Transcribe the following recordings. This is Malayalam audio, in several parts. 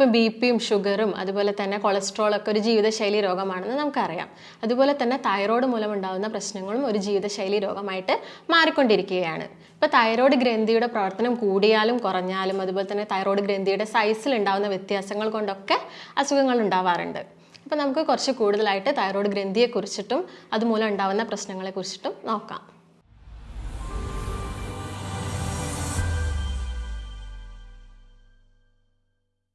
ഇപ്പം ബിപിയും ഷുഗറും അതുപോലെ തന്നെ കൊളസ്ട്രോളൊക്കെ ഒരു ജീവിതശൈലി രോഗമാണെന്ന് നമുക്കറിയാം. അതുപോലെ തന്നെ തൈറോയ്ഡ് മൂലമുണ്ടാകുന്ന പ്രശ്നങ്ങളും ഒരു ജീവിതശൈലി രോഗമായിട്ട് മാറിക്കൊണ്ടിരിക്കുകയാണ്. ഇപ്പോൾ തൈറോയ്ഡ് ഗ്രന്ഥിയുടെ പ്രവർത്തനം കൂടിയാലും കുറഞ്ഞാലും അതുപോലെ തന്നെ തൈറോയ്ഡ് ഗ്രന്ഥിയുടെ സൈസിൽ ഉണ്ടാകുന്ന വ്യത്യാസങ്ങൾ കൊണ്ടൊക്കെ അസുഖങ്ങൾ ഉണ്ടാവാറുണ്ട്. അപ്പോൾ നമുക്ക് കുറച്ച് കൂടുതലായിട്ട് തൈറോയ്ഡ് ഗ്രന്ഥിയെക്കുറിച്ചിട്ടും അതുമൂലം ഉണ്ടാകുന്ന പ്രശ്നങ്ങളെക്കുറിച്ചിട്ടും നോക്കാം.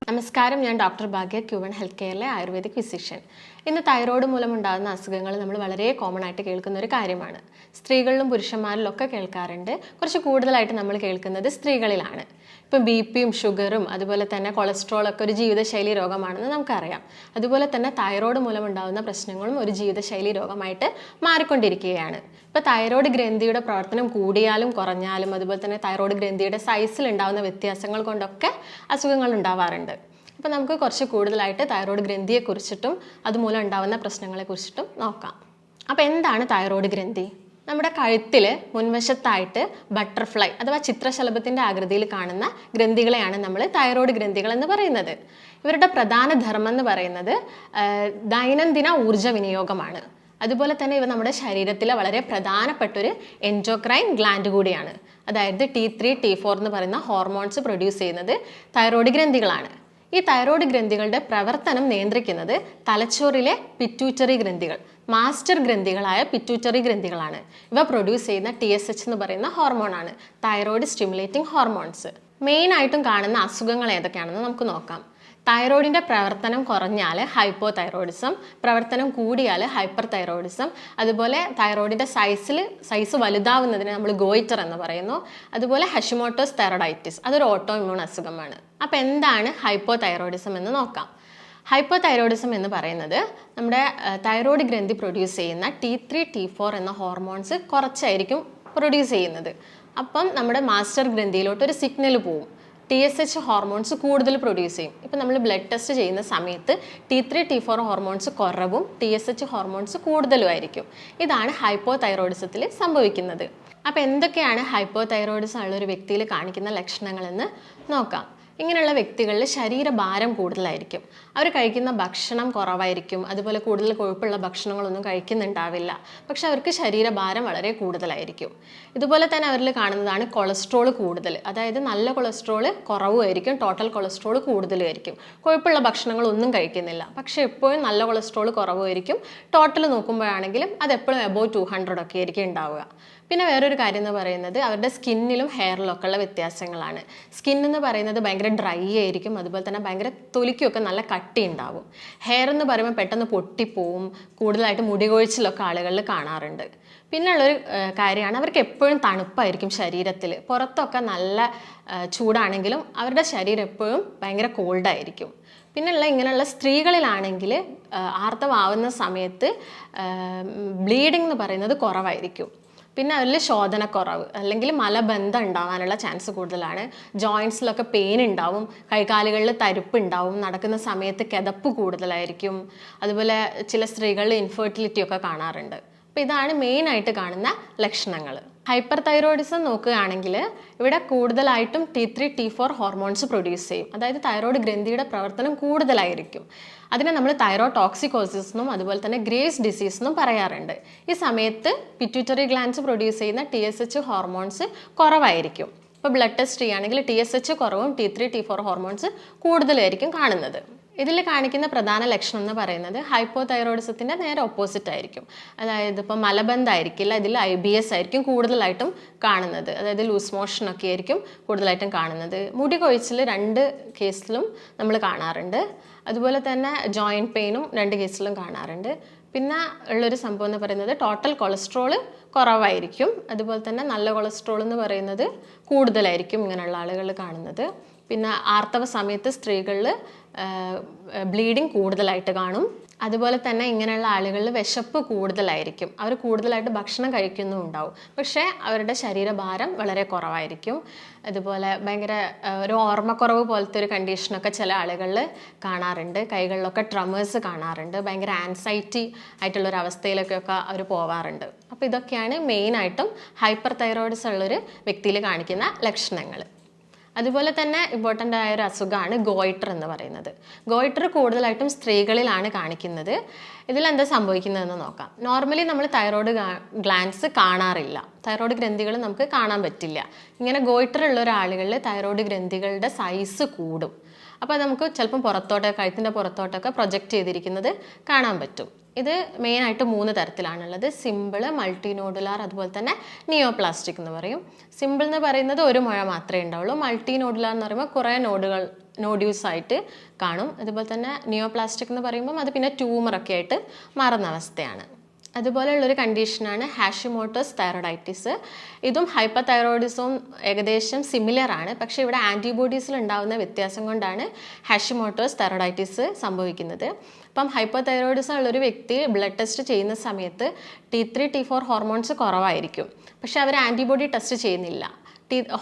നമസ്കാരം, ഞാൻ ഡോക്ടർ ഭാഗ്യ, ക്യൂവൺ ഹെൽത്ത് കെയറിലെ ആയുർവേദിക് ഫിസിഷ്യൻ. ഇന്ന് തൈറോയ്ഡ് മൂലമുണ്ടാകുന്ന അസുഖങ്ങൾ നമ്മൾ വളരെ കോമൺ ആയിട്ട് കേൾക്കുന്ന ഒരു കാര്യമാണ്. സ്ത്രീകളിലും പുരുഷന്മാരിലും ഒക്കെ കേൾക്കാറുണ്ട്. കുറച്ച് കൂടുതലായിട്ട് നമ്മൾ കേൾക്കുന്നത് സ്ത്രീകളിലാണ്. ഇപ്പം ബിപിയും ഷുഗറും അതുപോലെ തന്നെ കൊളസ്ട്രോളൊക്കെ ഒരു ജീവിതശൈലി രോഗമാണെന്ന് നമുക്കറിയാം. അതുപോലെ തന്നെ തൈറോയ്ഡ് മൂലമുണ്ടാകുന്ന പ്രശ്നങ്ങളും ഒരു ജീവിതശൈലി രോഗമായിട്ട് മാറിക്കൊണ്ടിരിക്കുകയാണ്. ഇപ്പോൾ തൈറോയ്ഡ് ഗ്രന്ഥിയുടെ പ്രവർത്തനം കൂടിയാലും കുറഞ്ഞാലും അതുപോലെ തന്നെ തൈറോയ്ഡ് ഗ്രന്ഥിയുടെ സൈസിൽ ഉണ്ടാകുന്ന വ്യത്യാസങ്ങൾ കൊണ്ടൊക്കെ അസുഖങ്ങൾ ഉണ്ടാവാറുണ്ട്. അപ്പോൾ നമുക്ക് കുറച്ച് കൂടുതലായിട്ട് തൈറോയ്ഡ് ഗ്രന്ഥിയെക്കുറിച്ചിട്ടും അതുമൂലം ഉണ്ടാകുന്ന പ്രശ്നങ്ങളെക്കുറിച്ചിട്ടും നോക്കാം. അപ്പോൾ എന്താണ് തൈറോയ്ഡ് ഗ്രന്ഥി? നമ്മുടെ കഴുത്തിൽ മുൻവശത്തായിട്ട് ബട്ടർഫ്ലൈ അഥവാ ചിത്രശലഭത്തിൻ്റെ ആകൃതിയിൽ കാണുന്ന ഗ്രന്ഥികളെയാണ് നമ്മൾ തൈറോയ്ഡ് ഗ്രന്ഥികൾ എന്ന് പറയുന്നത്. ഇവരുടെ പ്രധാന ധർമ്മം എന്ന് പറയുന്നത് ദൈനംദിന ഊർജ്ജ വിനിയോഗമാണ്. അതുപോലെ തന്നെ ഇവ നമ്മുടെ ശരീരത്തിലെ വളരെ പ്രധാനപ്പെട്ടൊരു എൻഡോക്രൈൻ ഗ്ലാൻഡ് കൂടിയാണ്. അതായത് T3, T4 എന്ന് പറയുന്ന ഹോർമോൺസ് പ്രൊഡ്യൂസ് ചെയ്യുന്നത് തൈറോയ്ഡ് ഗ്രന്ഥികളാണ്. ഈ തൈറോയ്ഡ് ഗ്രന്ഥികളുടെ പ്രവർത്തനം നിയന്ത്രിക്കുന്നത് തലച്ചോറിലെ പിറ്റ്യൂട്ടറി ഗ്രന്ഥികൾ, മാസ്റ്റർ ഗ്രന്ഥികളായ പിറ്റ്യൂട്ടറി ഗ്രന്ഥികളാണ്. ഇവ പ്രൊഡ്യൂസ് ചെയ്യുന്ന TSH എന്ന് പറയുന്ന ഹോർമോണാണ്, തൈറോയ്ഡ് സ്റ്റിമുലേറ്റിംഗ് ഹോർമോൺസ്. മെയിനായിട്ടും കാണുന്ന അസുഖങ്ങൾ ഏതൊക്കെയാണെന്ന് നമുക്ക് നോക്കാം. തൈറോയിഡിൻ്റെ പ്രവർത്തനം കുറഞ്ഞാൽ തൈറോയിഡിസം, പ്രവർത്തനം കൂടിയാൽ ഹൈപ്പർ തൈറോയിഡിസം, അതുപോലെ തൈറോയിഡിൻ്റെ സൈസ് വലുതാവുന്നതിന് നമ്മൾ ഗോയിറ്റർ എന്ന് പറയുന്നു. അതുപോലെ ഹഷിമോട്ടോസ് തൈറോയിഡൈറ്റിസ്, അതൊരു ഓട്ടോ ഇമ്മ്യൂൺ അസുഖമാണ്. അപ്പോൾ എന്താണ് തൈറോയിഡിസം എന്ന് നോക്കാം. തൈറോയിഡിസം എന്ന് പറയുന്നത് നമ്മുടെ തൈറോയ്ഡ് ഗ്രന്ഥി പ്രൊഡ്യൂസ് ചെയ്യുന്ന T3, T4 എന്ന ഹോർമോൺസ് കുറച്ചായിരിക്കും പ്രൊഡ്യൂസ് ചെയ്യുന്നത്. അപ്പം നമ്മുടെ മാസ്റ്റർ ഗ്രന്ഥിയിലോട്ട് ഒരു സിഗ്നൽ പോവും. TSH ഹോർമോൺസ് കൂടുതൽ പ്രൊഡ്യൂസ് ചെയ്യും. ഇപ്പം നമ്മൾ ബ്ലഡ് ടെസ്റ്റ് ചെയ്യുന്ന സമയത്ത് T3, T4 ഹോർമോൺസ് കുറവും TSH ഹോർമോൺസ് കൂടുതലും ആയിരിക്കും. ഇതാണ് തൈറോയിഡിസത്തിൽ സംഭവിക്കുന്നത്. അപ്പോൾ എന്തൊക്കെയാണ് തൈറോയിഡിസം ഉള്ള ഒരു വ്യക്തിയിൽ കാണിക്കുന്ന ലക്ഷണങ്ങളെന്ന് നോക്കാം. ഇങ്ങനെയുള്ള വ്യക്തികളിൽ ശരീരഭാരം കൂടുതലായിരിക്കും. അവർ കഴിക്കുന്ന ഭക്ഷണം കുറവായിരിക്കും. അതുപോലെ കൂടുതൽ കൊഴുപ്പുള്ള ഭക്ഷണങ്ങളൊന്നും കഴിക്കുന്നുണ്ടാവില്ല. പക്ഷെ അവർക്ക് ശരീരഭാരം വളരെ കൂടുതലായിരിക്കും. ഇതുപോലെ തന്നെ അവരിൽ കാണുന്നതാണ് കൊളസ്ട്രോൾ കൂടുതൽ. അതായത് നല്ല കൊളസ്ട്രോൾ കുറവുമായിരിക്കും, ടോട്ടൽ കൊളസ്ട്രോൾ കൂടുതലുമായിരിക്കും. കൊഴുപ്പുള്ള ഭക്ഷണങ്ങളൊന്നും കഴിക്കുന്നില്ല, പക്ഷെ എപ്പോഴും നല്ല കൊളസ്ട്രോൾ കുറവുമായിരിക്കും. ടോട്ടൽ നോക്കുമ്പോഴാണെങ്കിലും അത് എപ്പോഴും എബോവ് 200 ഒക്കെ ആയിരിക്കും ഉണ്ടാവുക. പിന്നെ വേറൊരു കാര്യം എന്ന് പറയുന്നത് അവരുടെ സ്കിന്നിലും ഹെയറിലും ഒക്കെ ഉള്ള വ്യത്യാസങ്ങളാണ്. സ്കിൻ എന്ന് പറയുന്നത് ഭയങ്കര ഡ്രൈ ആയിരിക്കും. അതുപോലെ തന്നെ ഭയങ്കര തൊലിക്കൊക്കെ നല്ല കട്ടി ഉണ്ടാവും. ഹെയർ എന്ന് പറയുമ്പോൾ പെട്ടെന്ന് പൊട്ടിപ്പോവും. കൂടുതലായിട്ട് മുടി കൊഴിച്ചിലൊക്കെ ആളുകളിൽ കാണാറുണ്ട്. പിന്നെ ഉള്ളൊരു കാര്യമാണ് അവർക്ക് എപ്പോഴും തണുപ്പായിരിക്കും ശരീരത്തിൽ. പുറത്തൊക്കെ നല്ല ചൂടാണെങ്കിലും അവരുടെ ശരീരം എപ്പോഴും ഭയങ്കര കോൾഡായിരിക്കും. പിന്നെയുള്ള ഇങ്ങനെയുള്ള സ്ത്രീകളിലാണെങ്കിൽ ആർത്തവാവുന്ന സമയത്ത് ബ്ലീഡിംഗ് എന്ന് പറയുന്നത് കുറവായിരിക്കും. പിന്നെ അതിൽ ശോധനക്കുറവ് അല്ലെങ്കിൽ മലബന്ധം ഉണ്ടാകാനുള്ള ചാൻസ് കൂടുതലാണ്. ജോയിൻസിലൊക്കെ പെയിൻ ഉണ്ടാവും, കൈകാലുകളിൽ തരിപ്പ് ഉണ്ടാവും, നടക്കുന്ന സമയത്ത് കിതപ്പ് കൂടുതലായിരിക്കും. അതുപോലെ ചില സ്ത്രീകളിൽ ഇൻഫെർട്ടിലിറ്റി ഒക്കെ കാണാറുണ്ട്. അപ്പോൾ ഇതാണ് മെയിനായിട്ട് കാണുന്ന ലക്ഷണങ്ങൾ. ഹൈപ്പർ തൈറോയിഡിസം നോക്കുകയാണെങ്കിൽ ഇവിടെ കൂടുതലായിട്ടും T3, T4 ഹോർമോൺസ് പ്രൊഡ്യൂസ് ചെയ്യും. അതായത് തൈറോയ്ഡ് ഗ്രന്ഥിയുടെ പ്രവർത്തനം കൂടുതലായിരിക്കും. അതിനെ നമ്മൾ തൈറോടോക്സിക്കോസിസ് എന്നും അതുപോലെ തന്നെ ഗ്രേവ്സ് ഡിസീസ് എന്നും പറയാറുണ്ട്. ഈ സമയത്ത് പിറ്റ്യൂട്ടറി ഗ്ലാൻഡ്സ് പ്രൊഡ്യൂസ് ചെയ്യുന്ന TSH ഹോർമോൺസ് കുറവായിരിക്കും. ഇപ്പോൾ ബ്ലഡ് ടെസ്റ്റ് ചെയ്യുകയാണെങ്കിൽ TSH കുറവും T3, T4 ഹോർമോൺസ് കൂടുതലായിരിക്കും കാണുന്നത്. ഇതിൽ കാണിക്കുന്ന പ്രധാന ലക്ഷണം എന്ന് പറയുന്നത് തൈറോയിഡിസത്തിൻ്റെ നേരെ ഓപ്പോസിറ്റ് ആയിരിക്കും. അതായത് ഇപ്പോൾ മലബന്ധമായിരിക്കില്ല, ഇതിൽ IBS ആയിരിക്കും കൂടുതലായിട്ടും കാണുന്നത്. അതായത് ലൂസ് മോഷനൊക്കെ ആയിരിക്കും കൂടുതലായിട്ടും കാണുന്നത്. മുടി കൊഴിച്ചിൽ 2 കേസിലും നമ്മൾ കാണാറുണ്ട്. അതുപോലെ തന്നെ ജോയിൻറ്റ് പെയിനും 2 കേസിലും കാണാറുണ്ട്. പിന്നെ ഉള്ളൊരു സംഭവം എന്ന് പറയുന്നത് ടോട്ടൽ കൊളസ്ട്രോൾ കുറവായിരിക്കും. അതുപോലെ തന്നെ നല്ല കൊളസ്ട്രോൾ എന്ന് പറയുന്നത് കൂടുതലായിരിക്കും ഇങ്ങനെയുള്ള ആളുകൾ കാണുന്നത്. പിന്നെ ആർത്തവ സമയത്ത് സ്ത്രീകളിൽ ബ്ലീഡിങ് കൂടുതലായിട്ട് കാണും. അതുപോലെ തന്നെ ഇങ്ങനെയുള്ള ആളുകളിൽ വിശപ്പ് കൂടുതലായിരിക്കും. അവർ കൂടുതലായിട്ട് ഭക്ഷണം കഴിക്കുന്നുണ്ടാവും, പക്ഷേ അവരുടെ ശരീരഭാരം വളരെ കുറവായിരിക്കും. അതുപോലെ ഭയങ്കര ഒരു ഓർമ്മക്കുറവ് പോലത്തെ ഒരു കണ്ടീഷനൊക്കെ ചില ആളുകളിൽ കാണാറുണ്ട്. കൈകളിലൊക്കെ ട്രമേഴ്സ് കാണാറുണ്ട്. ഭയങ്കര ആൻസൈറ്റി ആയിട്ടുള്ളൊരു അവസ്ഥയിലൊക്കെ അവർ പോവാറുണ്ട്. അപ്പോൾ ഇതൊക്കെയാണ് മെയിനായിട്ടും ഹൈപ്പർ തൈറോയിഡിസം ഉള്ളൊരു വ്യക്തിയിൽ കാണിക്കുന്ന ലക്ഷണങ്ങൾ. അതുപോലെ തന്നെ ഇമ്പോർട്ടൻ്റ് ആയ ഒരു അസുഖമാണ് ഗോയിറ്റർ എന്ന് പറയുന്നത്. ഗോയിറ്റർ കൂടുതലായിട്ടും സ്ത്രീകളിലാണ് കാണിക്കുന്നത്. ഇതിലെന്താ സംഭവിക്കുന്നതെന്ന് നോക്കാം. നോർമലി നമ്മൾ തൈറോയ്ഡ് ഗ്ലാൻഡ്സ് കാണാറില്ല, തൈറോയ്ഡ് ഗ്രന്ഥികൾ നമുക്ക് കാണാൻ പറ്റില്ല. ഇങ്ങനെ ഗോയിറ്റർ ഉള്ള ഒരാളുകളിൽ തൈറോയ്ഡ് ഗ്രന്ഥികളുടെ സൈസ് കൂടും. അപ്പോൾ നമുക്ക് ചിലപ്പം പുറത്തോട്ടൊക്കെ, കഴുത്തിൻ്റെ പുറത്തോട്ടൊക്കെ പ്രൊജക്റ്റ് ചെയ്തിരിക്കുന്നത് കാണാൻ പറ്റും. ഇത് മെയിനായിട്ട് 3 തരത്തിലാണുള്ളത്: സിമ്പിൾ, മൾട്ടി നോഡുലാർ, അതുപോലെ തന്നെ നിയോപ്ലാസ്റ്റിക് എന്ന് പറയും. സിമ്പിൾ എന്ന് പറയുന്നത് ഒരു മുഴ മാത്രമേ ഉണ്ടാവുള്ളൂ. മൾട്ടി നോഡുലാർ എന്ന് പറയുമ്പോൾ കുറേ നോഡ്യൂൾസ് ആയിട്ട് കാണും. അതുപോലെ തന്നെ നിയോപ്ലാസ്റ്റിക് എന്ന് പറയുമ്പം അത് പിന്നെ ട്യൂമറൊക്കെ ആയിട്ട് മാറുന്ന അവസ്ഥയാണ്. അതുപോലെയുള്ളൊരു കണ്ടീഷനാണ് ഹാഷിമോട്ടോസ് തൈറോയിഡൈറ്റിസ്. ഇതും ഹൈപ്പർ തൈറോയിഡിസവും ഏകദേശം സിമിലർ ആണ്. പക്ഷേ ഇവിടെ ആൻറ്റിബോഡീസിൽ ഉണ്ടാകുന്ന വ്യത്യാസം കൊണ്ടാണ് ഹാഷിമോട്ടോസ് തൈറോയിഡൈറ്റിസ് സംഭവിക്കുന്നത്. അപ്പം ഹൈപ്പർ തൈറോയിഡിസം ഉള്ളൊരു വ്യക്തി ബ്ലഡ് ടെസ്റ്റ് ചെയ്യുന്ന സമയത്ത് T3, T4 ഹോർമോൺസ് കുറവായിരിക്കും. പക്ഷേ അവർ ആൻറ്റിബോഡി ടെസ്റ്റ് ചെയ്യുന്നില്ല,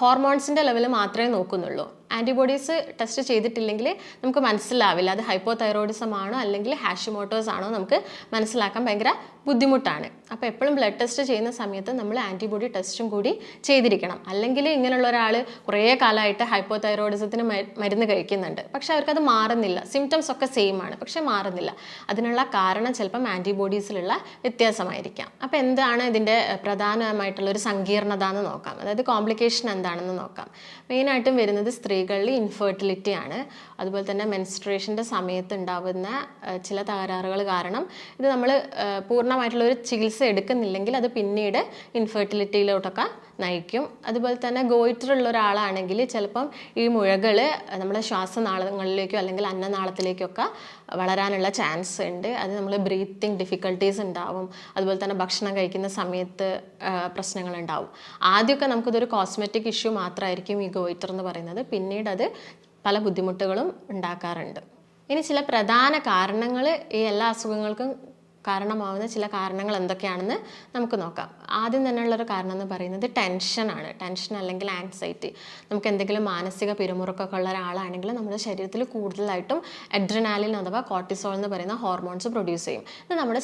ഹോർമോൺസിൻ്റെ ലെവൽ മാത്രമേ നോക്കുന്നുള്ളൂ. ആൻറ്റിബോഡീസ് ടെസ്റ്റ് ചെയ്തിട്ടില്ലെങ്കിൽ നമുക്ക് മനസ്സിലാവില്ല അത് ഹൈപ്പോ തൈറോയിഡിസം ആണോ അല്ലെങ്കിൽ ഹാഷിമോട്ടോസ് ആണോ നമുക്ക് മനസ്സിലാക്കാൻ ഭയങ്കര ബുദ്ധിമുട്ടാണ്. അപ്പോൾ എപ്പോഴും ബ്ലഡ് ടെസ്റ്റ് ചെയ്യുന്ന സമയത്ത് നമ്മൾ ആൻറ്റിബോഡി ടെസ്റ്റും കൂടി ചെയ്തിരിക്കണം. അല്ലെങ്കിൽ ഇങ്ങനെയുള്ള ഒരാൾ കുറേ കാലമായിട്ട് ഹൈപ്പോ തൈറോയിഡിസത്തിന് മരുന്ന് കഴിക്കുന്നുണ്ട്, പക്ഷെ അവർക്കത് മാറുന്നില്ല, സിംറ്റംസ് ഒക്കെ സെയിം ആണ് പക്ഷെ മാറുന്നില്ല. അതിനുള്ള കാരണം ചിലപ്പം ആൻറ്റിബോഡീസിലുള്ള വ്യത്യാസമായിരിക്കാം. അപ്പോൾ എന്താണ് ഇതിൻ്റെ പ്രധാനമായിട്ടുള്ളൊരു സങ്കീർണത എന്ന് നോക്കാം, അതായത് കോംപ്ലിക്കേഷൻ എന്താണെന്ന് നോക്കാം. മെയിനായിട്ടും വരുന്നത് സ്ത്രീകളിൽ ഇൻഫെർട്ടിലിറ്റി ആണ്. അതുപോലെ തന്നെ മെൻസ്ട്രേഷൻ്റെ സമയത്ത് ഉണ്ടാകുന്ന ചില തകരാറുകൾ കാരണം ഇത് നമ്മൾ പൂർണ്ണമായിട്ടുള്ളൊരു ചികിത്സ എടുക്കുന്നില്ലെങ്കിൽ അത് പിന്നീട് ഇൻഫെർട്ടിലിറ്റിയിലോട്ടൊക്കെ നയിക്കും. അതുപോലെ തന്നെ ഗോയിറ്റർ ഉള്ള ഒരാളാണെങ്കിൽ ചിലപ്പം ഈ മുഴകൾ നമ്മുടെ ശ്വാസനാളങ്ങളിലേക്കോ അല്ലെങ്കിൽ അന്നനാളത്തിലേക്കൊക്കെ വളരാനുള്ള ചാൻസ് ഉണ്ട്. അത് നമ്മൾ ബ്രീത്തിങ് ഡിഫിക്കൽട്ടീസ് ഉണ്ടാവും. അതുപോലെ തന്നെ ഭക്ഷണം കഴിക്കുന്ന സമയത്ത് പ്രശ്നങ്ങളുണ്ടാവും. ആദ്യമൊക്കെ നമുക്കിതൊരു കോസ്മെറ്റിക് ഇഷ്യൂ മാത്രമായിരിക്കും ഈ ഗോയിറ്റർ എന്ന് പറയുന്നത്, പിന്നീട് അത് പല ബുദ്ധിമുട്ടുകളും ഉണ്ടാക്കാറുണ്ട്. ഇനി ചില പ്രധാന കാരണങ്ങൾ, ഈ എല്ലാ അസുഖങ്ങൾക്കും കാരണമാവുന്ന ചില കാരണങ്ങൾ എന്തൊക്കെയാണെന്ന് നമുക്ക് നോക്കാം. ആദ്യം തന്നെയുള്ളൊരു കാരണം എന്ന് പറയുന്നത് ടെൻഷനാണ്. ടെൻഷൻ അല്ലെങ്കിൽ ആൻസൈറ്റി. നമുക്ക് എന്തെങ്കിലും മാനസിക പിരിമുറുക്കമൊക്കെ ഉള്ള ഒരാളാണെങ്കിൽ നമ്മുടെ ശരീരത്തിൽ കൂടുതലായിട്ടും അഡ്രിനാലിൻ അഥവാ കോർട്ടിസോൾ എന്ന് പറയുന്ന ഹോർമോൺസ് പ്രൊഡ്യൂസ് ചെയ്യും. ഇത് നമ്മുടെ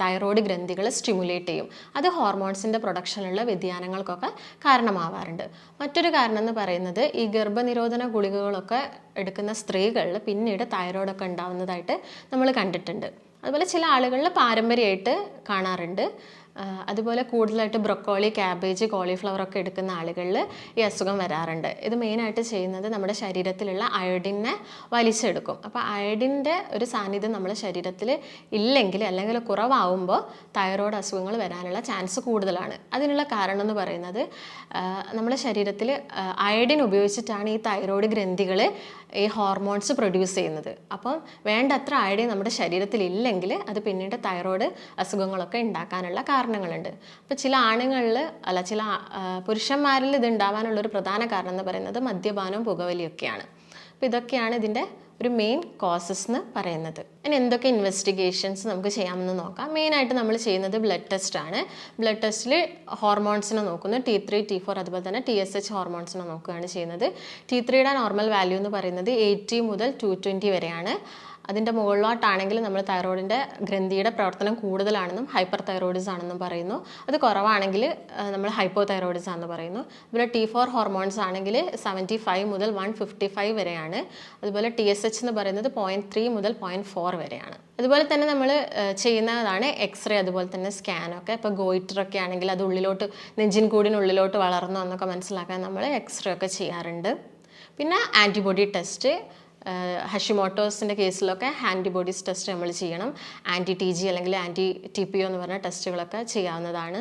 തൈറോയ്ഡ് ഗ്രന്ഥികൾ സ്റ്റിമുലേറ്റ് ചെയ്യും. അത് ഹോർമോൺസിൻ്റെ പ്രൊഡക്ഷനുള്ള വ്യതിയാനങ്ങൾക്കൊക്കെ കാരണമാവാറുണ്ട്. മറ്റൊരു കാരണം എന്ന് പറയുന്നത് ഈ ഗർഭനിരോധന ഗുളികകളൊക്കെ എടുക്കുന്ന സ്ത്രീകളിൽ പിന്നീട് തൈറോയ്ഡൊക്കെ ഉണ്ടാവുന്നതായിട്ട് നമ്മൾ കണ്ടിട്ടുണ്ട്. അതുപോലെ ചില ആളുകളിൽ പാരമ്പര്യമായിട്ട് കാണാറുണ്ട്. അതുപോലെ കൂടുതലായിട്ട് ബ്രൊക്കോളി, ക്യാബേജ്, കോളിഫ്ലവർ ഒക്കെ എടുക്കുന്ന ആളുകളിൽ ഈ അസുഖം വരാറുണ്ട്. ഇത് മെയിനായിട്ട് ചെയ്യുന്നത് നമ്മുടെ ശരീരത്തിലുള്ള അയഡിനെ വലിച്ചെടുക്കും. അപ്പോൾ അയഡിൻ്റെ ഒരു സാന്നിധ്യം നമ്മുടെ ശരീരത്തിൽ ഇല്ലെങ്കിൽ അല്ലെങ്കിൽ കുറവാകുമ്പോൾ തൈറോയ്ഡ് അസുഖങ്ങൾ വരാനുള്ള ചാൻസ് കൂടുതലാണ്. അതിനുള്ള കാരണം എന്ന് പറയുന്നത് നമ്മുടെ ശരീരത്തിൽ അയഡിൻ ഉപയോഗിച്ചിട്ടാണ് ഈ തൈറോയ്ഡ് ഗ്രന്ഥികൾ ഈ ഹോർമോൺസ് പ്രൊഡ്യൂസ് ചെയ്യുന്നത്. അപ്പം വേണ്ടത്ര അയഡിൻ നമ്മുടെ ശരീരത്തിൽ ഇല്ലെങ്കിൽ അത് പിന്നീട് തൈറോയ്ഡ് അസുഖങ്ങളൊക്കെ ഉണ്ടാക്കാനുള്ള കാരണങ്ങളുണ്ട്. അപ്പോൾ ചില ആണുങ്ങളിൽ ചില പുരുഷന്മാരിൽ ഇത് ഉണ്ടാവാനുള്ളൊരു പ്രധാന കാരണം എന്ന് പറയുന്നത് മദ്യപാനവും പുകവലിയൊക്കെയാണ്. അപ്പോൾ ഇതൊക്കെയാണ് ഇതിൻ്റെ ഒരു മെയിൻ കോസസ് എന്ന് പറയുന്നത്. ഇനി എന്തൊക്കെ ഇൻവെസ്റ്റിഗേഷൻസ് നമുക്ക് ചെയ്യാമെന്ന് നോക്കാം. മെയിനായിട്ട് നമ്മൾ ചെയ്യുന്നത് ബ്ലഡ് ടെസ്റ്റാണ്. ബ്ലഡ് ടെസ്റ്റിൽ ഹോർമോൺസിനെ നോക്കുന്നു, T3, T4 അതുപോലെ തന്നെ TSH ഹോർമോൺസിനെ നോക്കുകയാണ് ചെയ്യുന്നത്. T3യുടെ നോർമൽ വാല്യൂ എന്ന് പറയുന്നത് 80 മുതൽ 220 വരെയാണ്. അതിൻ്റെ മുകളിലോട്ടാണെങ്കിൽ നമ്മൾ തൈറോയിഡിൻ്റെ ഗ്രന്ഥിയുടെ പ്രവർത്തനം കൂടുതലാണെന്നും ഹൈപ്പർ തൈറോയിഡിസം ആണെന്നും പറയുന്നു. അത് കുറവാണെങ്കിൽ നമ്മൾ ഹൈപ്പോ തൈറോയിഡിസം ആണെന്ന് പറയുന്നു. അതുപോലെ T4 ഹോർമോൺസ് ആണെങ്കിൽ 75 മുതൽ 155 വരെയാണ്. അതുപോലെ TSH എന്ന് പറയുന്നത് 0.3 മുതൽ 0.4 വരെയാണ്. അതുപോലെ തന്നെ നമ്മൾ ചെയ്യുന്നതാണ് എക്സ്റേ, അതുപോലെ തന്നെ സ്കാനൊക്കെ. ഇപ്പോൾ ഗോയിറ്ററൊക്കെ ആണെങ്കിൽ അത് ഉള്ളിലോട്ട്, നെഞ്ചിൻ കൂടിനുള്ളിലോട്ട് വളർന്നോ എന്നൊക്കെ മനസ്സിലാക്കാൻ നമ്മൾ എക്സ്റേ ഒക്കെ ചെയ്യാറുണ്ട്. പിന്നെ ആൻറ്റിബോഡി ടെസ്റ്റ്, ഹഷിമോട്ടോസിൻ്റെ കേസിലൊക്കെ ആൻറ്റിബോഡീസ് ടെസ്റ്റ് നമ്മൾ ചെയ്യണം. TG അല്ലെങ്കിൽ TPO എന്ന് പറഞ്ഞ ടെസ്റ്റുകളൊക്കെ ചെയ്യാവുന്നതാണ്.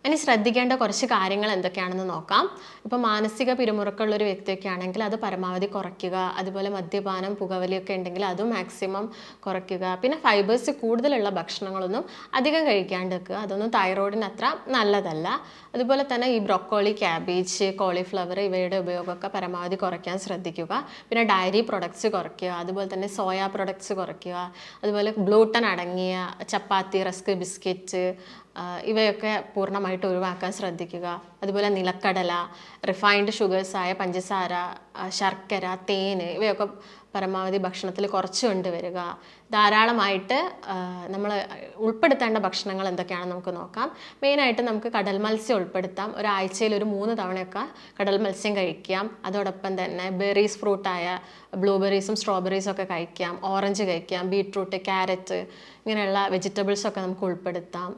ഇനി ശ്രദ്ധിക്കേണ്ട കുറച്ച് കാര്യങ്ങൾ എന്തൊക്കെയാണെന്ന് നോക്കാം. ഇപ്പോൾ മാനസിക പിരിമുറുക്കമുള്ളൊരു വ്യക്തിയൊക്കെ ആണെങ്കിൽ അത് പരമാവധി കുറയ്ക്കുക. അതുപോലെ മദ്യപാനം, പുകവലിയൊക്കെ ഉണ്ടെങ്കിൽ അതും മാക്സിമം കുറയ്ക്കുക. പിന്നെ ഫൈബേഴ്സ് കൂടുതലുള്ള ഭക്ഷണങ്ങളൊന്നും അധികം കഴിക്കാണ്ട് വെക്കുക, അതൊന്നും തൈറോയിഡിന് അത്ര നല്ലതല്ല. അതുപോലെ തന്നെ ഈ ബ്രൊക്കോളി, ക്യാബേജ്, കോളിഫ്ലവർ ഇവയുടെ ഉപയോഗമൊക്കെ പരമാവധി കുറയ്ക്കാൻ ശ്രദ്ധിക്കുക. പിന്നെ ഡയറി പ്രൊഡക്ട്സ് കുറയ്ക്കുക, അതുപോലെ തന്നെ സോയ പ്രൊഡക്ട്സ് കുറയ്ക്കുക. അതുപോലെ ഗ്ലൂട്ടൻ അടങ്ങിയ ചപ്പാത്തി, റസ്ക്, ബിസ്ക്കറ്റ്, ഇവയൊക്കെ പൂർണ്ണമായിട്ട് ഒഴിവാക്കാൻ ശ്രദ്ധിക്കുക. അതുപോലെ നിലക്കടല, റിഫൈൻഡ് ഷുഗേഴ്സായ പഞ്ചസാര, ശർക്കര, തേന് ഇവയൊക്കെ പരമാവധി ഭക്ഷണത്തിൽ കുറച്ച് കൊണ്ടുവരിക. ധാരാളമായിട്ട് നമ്മൾ ഉൾപ്പെടുത്തേണ്ട ഭക്ഷണങ്ങൾ എന്തൊക്കെയാണെന്ന് നമുക്ക് നോക്കാം. മെയിനായിട്ട് നമുക്ക് കടൽ മത്സ്യം ഉൾപ്പെടുത്താം. ഒരാഴ്ചയിൽ ഒരു 3 തവണയൊക്കെ കടൽ മത്സ്യം കഴിക്കാം. അതോടൊപ്പം തന്നെ ബെറീസ്, ഫ്രൂട്ടായ ബ്ലൂബെറീസും സ്ട്രോബെറീസും ഒക്കെ കഴിക്കാം. ഓറഞ്ച് കഴിക്കാം. ബീട്രൂട്ട്, ക്യാരറ്റ് ഇങ്ങനെയുള്ള വെജിറ്റബിൾസൊക്കെ നമുക്ക് ഉൾപ്പെടുത്താം.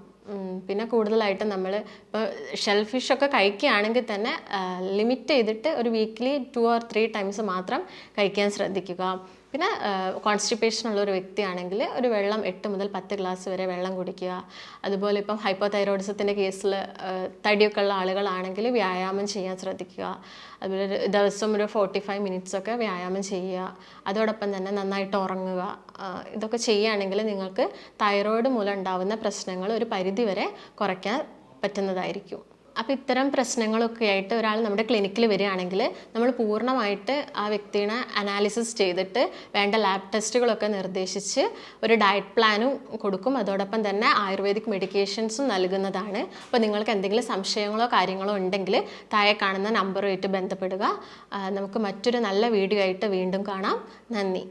പിന്നെ കൂടുതലായിട്ട് നമ്മൾ ഇപ്പോൾ ഷെൽ ഫിഷൊക്കെ കഴിക്കുകയാണെങ്കിൽ തന്നെ ലിമിറ്റ് ചെയ്തിട്ട് ഒരു വീക്കിലി 2 or 3 ടൈംസ് മാത്രം കഴിക്കാൻ ശ്രദ്ധിക്കുക. പിന്നെ കോൺസ്റ്റിപ്പേഷൻ ഉള്ള ഒരു വ്യക്തിയാണെങ്കിൽ ഒരു വെള്ളം 8 മുതൽ 10 ഗ്ലാസ് വരെ വെള്ളം കുടിക്കുക. അതുപോലെ ഇപ്പം ഹൈപ്പോതൈറോയിഡിസത്തിൻ്റെ കേസിൽ തടിയൊക്കെ ഉള്ള ആളുകളാണെങ്കിൽ വ്യായാമം ചെയ്യാൻ ശ്രദ്ധിക്കുക. അതുപോലെ ദിവസം ഒരു 45 മിനിറ്റ്സ് ഒക്കെ വ്യായാമം ചെയ്യുക. അതോടൊപ്പം തന്നെ നന്നായിട്ട് ഉറങ്ങുക. ഇതൊക്കെ ചെയ്യുകയാണെങ്കിൽ നിങ്ങൾക്ക് തൈറോയിഡ് മൂലം ഉണ്ടാകുന്ന പ്രശ്നങ്ങൾ ഒരു പരിധിവരെ കുറയ്ക്കാൻ പറ്റുന്നതായിരിക്കും. അപ്പോൾ ഇത്തരം പ്രശ്നങ്ങളൊക്കെ ആയിട്ട് ഒരാൾ നമ്മുടെ ക്ലിനിക്കിൽ വരികയാണെങ്കിൽ നമ്മൾ പൂർണ്ണമായിട്ട് ആ വ്യക്തിനെ അനാലിസിസ് ചെയ്തിട്ട് വേണ്ട ലാബ് ടെസ്റ്റുകളൊക്കെ നിർദ്ദേശിച്ച് ഒരു ഡയറ്റ് പ്ലാനും കൊടുക്കും. അതോടൊപ്പം തന്നെ ആയുർവേദിക് മെഡിക്കേഷൻസും നൽകുന്നതാണ്. അപ്പോൾ നിങ്ങൾക്ക് എന്തെങ്കിലും സംശയങ്ങളോ കാര്യങ്ങളോ ഉണ്ടെങ്കിൽ താഴെ കാണുന്ന നമ്പറുമായിട്ട് ബന്ധപ്പെടുക. നമുക്ക് മറ്റൊരു നല്ല വീഡിയോ ആയിട്ട് വീണ്ടും കാണാം. നന്ദി.